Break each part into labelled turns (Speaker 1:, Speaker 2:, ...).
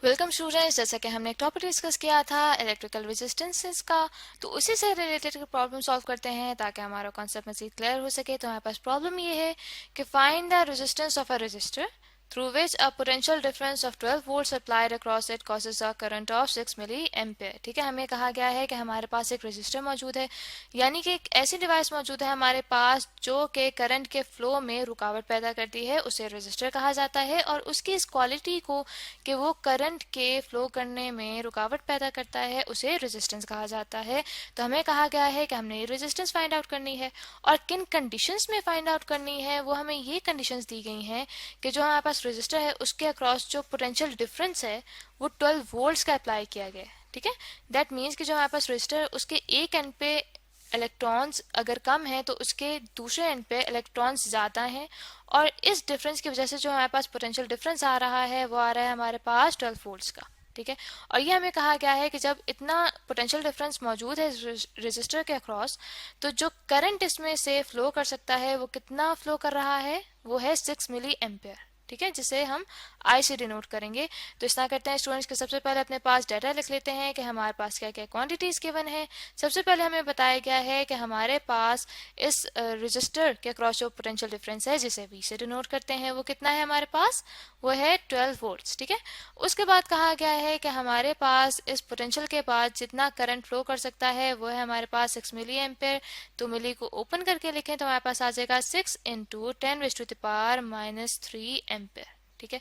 Speaker 1: Welcome students. जैसा कि हमने एक टॉपिक डिस्कस किया था इलेक्ट्रिकल रेजिस्टेंसेस का, तो उसी से रिलेटेड प्रॉब्लम सॉल्व करते हैं ताकि हमारा कॉन्सेप्ट मजीद क्लियर हो सके। तो हमारे पास प्रॉब्लम ये है कि find the resistance of a resistor through which a potential difference of 12 volts applied across it causes a current of 6 milliampere. ठीक है, हमें कहा गया है कि हमारे पास एक रेजिस्टर मौजूद है, यानी कि एक ऐसी डिवाइस मौजूद है हमारे पास जो कि करंट के फ्लो में रुकावट पैदा करती है, उसे रेजिस्टर कहा जाता है। और उसकी इस क्वालिटी को कि वो करंट के फ्लो करने में रुकावट पैदा करता है, उसे रेजिस्टेंस कहा जाता है। तो हमें कहा गया है कि हमने रेजिस्टेंस फाइंड आउट करनी है, और किन कंडीशंस में फाइंड आउट करनी है वो हमें ये कंडीशंस दी गई हैं कि जो हमारे पास रेजिस्टर है उसके अक्रॉस जो पोटेंशियल डिफरेंस है वो 12 वोल्ट्स का अप्लाई किया गया है। ठीक है, दैट मीन्स कि जो हमारे पास रेजिस्टर उसके एक एंड पे इलेक्ट्रॉन्स अगर कम है तो उसके दूसरे एंड पे इलेक्ट्रॉन्स ज़्यादा हैं, और इस डिफरेंस की वजह से जो हमारे पास पोटेंशियल डिफरेंस आ रहा है वो आ रहा है हमारे पास 12 वोल्ट्स का। ठीक है, और ये हमें कहा गया है कि जब इतना पोटेंशियल डिफरेंस मौजूद है रेजिस्टर के अक्रॉस, तो जो करंट इसमें से फ्लो कर सकता है वो कितना फ्लो कर रहा है, वो है 6 मिली एम्पेयर। ठीक है, जिसे हम आई से डिनोट करेंगे। तो इस तरह करते हैं स्टूडेंट्स के, सबसे पहले अपने पास डाटा लिख लेते हैं कि हमारे पास क्या क्या क्वांटिटीज गिवन है। सबसे पहले हमें बताया गया है कि हमारे पास इस रजिस्टर के अक्रॉस जो पोटेंशियल डिफरेंस है जिसे वी से डिनोट करते हैं वो कितना है हमारे पास, वो है 12 वोल्ट्स। ठीक है, उसके बाद कहा गया है कि हमारे पास इस पोटेंशियल के बाद जितना करंट फ्लो कर सकता है वो है हमारे पास 6 मिली एम्पेयर। तो मिली को ओपन करके लिखें तो हमारे पास आ जाएगा 6 इंटू 10⁻³ एम्पेयर। ठीक है,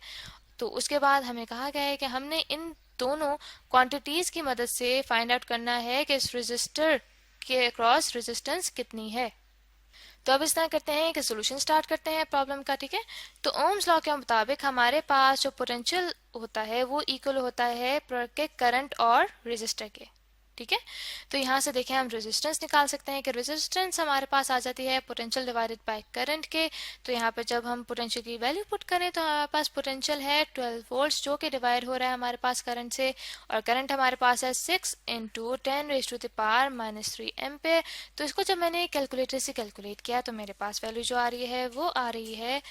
Speaker 1: तो उसके बाद हमें कहा गया है कि हमने इन दोनों क्वांटिटीज की मदद से फाइंड आउट करना है कि इस रेजिस्टर के अक्रॉस रेजिस्टेंस कितनी है। तो अब इस तरह करते हैं कि सोल्यूशन स्टार्ट करते हैं प्रॉब्लम का। ठीक है, तो ओम्स लॉ के मुताबिक हमारे पास जो पोटेंशियल होता है वो इक्वल होता है के करंट और रेजिस्टर के। ठीक है, तो यहाँ से देखें हम रेजिस्टेंस निकाल सकते हैं कि रेजिस्टेंस हमारे पास आ जाती है पोटेंशियल डिवाइडेड बाय करंट के। तो यहाँ पे जब हम पोटेंशियल की वैल्यू पुट करें तो हमारे पास पोटेंशियल है 12 वोल्ट्स जो कि डिवाइड हो रहा है हमारे पास करंट से, और करंट हमारे पास है 6 इंटू 10⁻³ एम्पेयर। तो इसको जब मैंने कैलकुलेटर से कैलकुलेट किया तो मेरे पास वैल्यू जो आ रही है वो आ रही है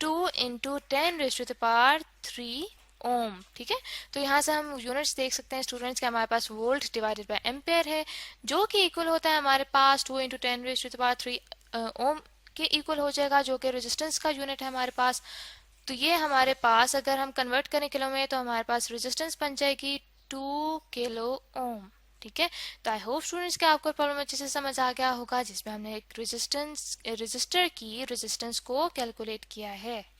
Speaker 1: 2 इंटू 10⁻³ ओम। ठीक है, तो यहाँ से हम यूनिट्स देख सकते हैं स्टूडेंट्स के, हमारे पास वोल्ट डिवाइडेड बाय एम्पेयर है जो कि इक्वल होता है हमारे पास 2 इंटू 10⁻³ ओम के इक्वल हो जाएगा, जो कि रेजिस्टेंस का यूनिट है हमारे पास। तो ये हमारे पास अगर हम कन्वर्ट करें किलो में तो हमारे पास रेजिस्टेंस बन जाएगी 2 किलो ओम। ठीक है, तो आई होप स्टूडेंट्स के आपको प्रॉब्लम अच्छे से समझ आ गया होगा जिसमें हमने एक रेजिस्टर की रेजिस्टेंस को कैलकुलेट किया है।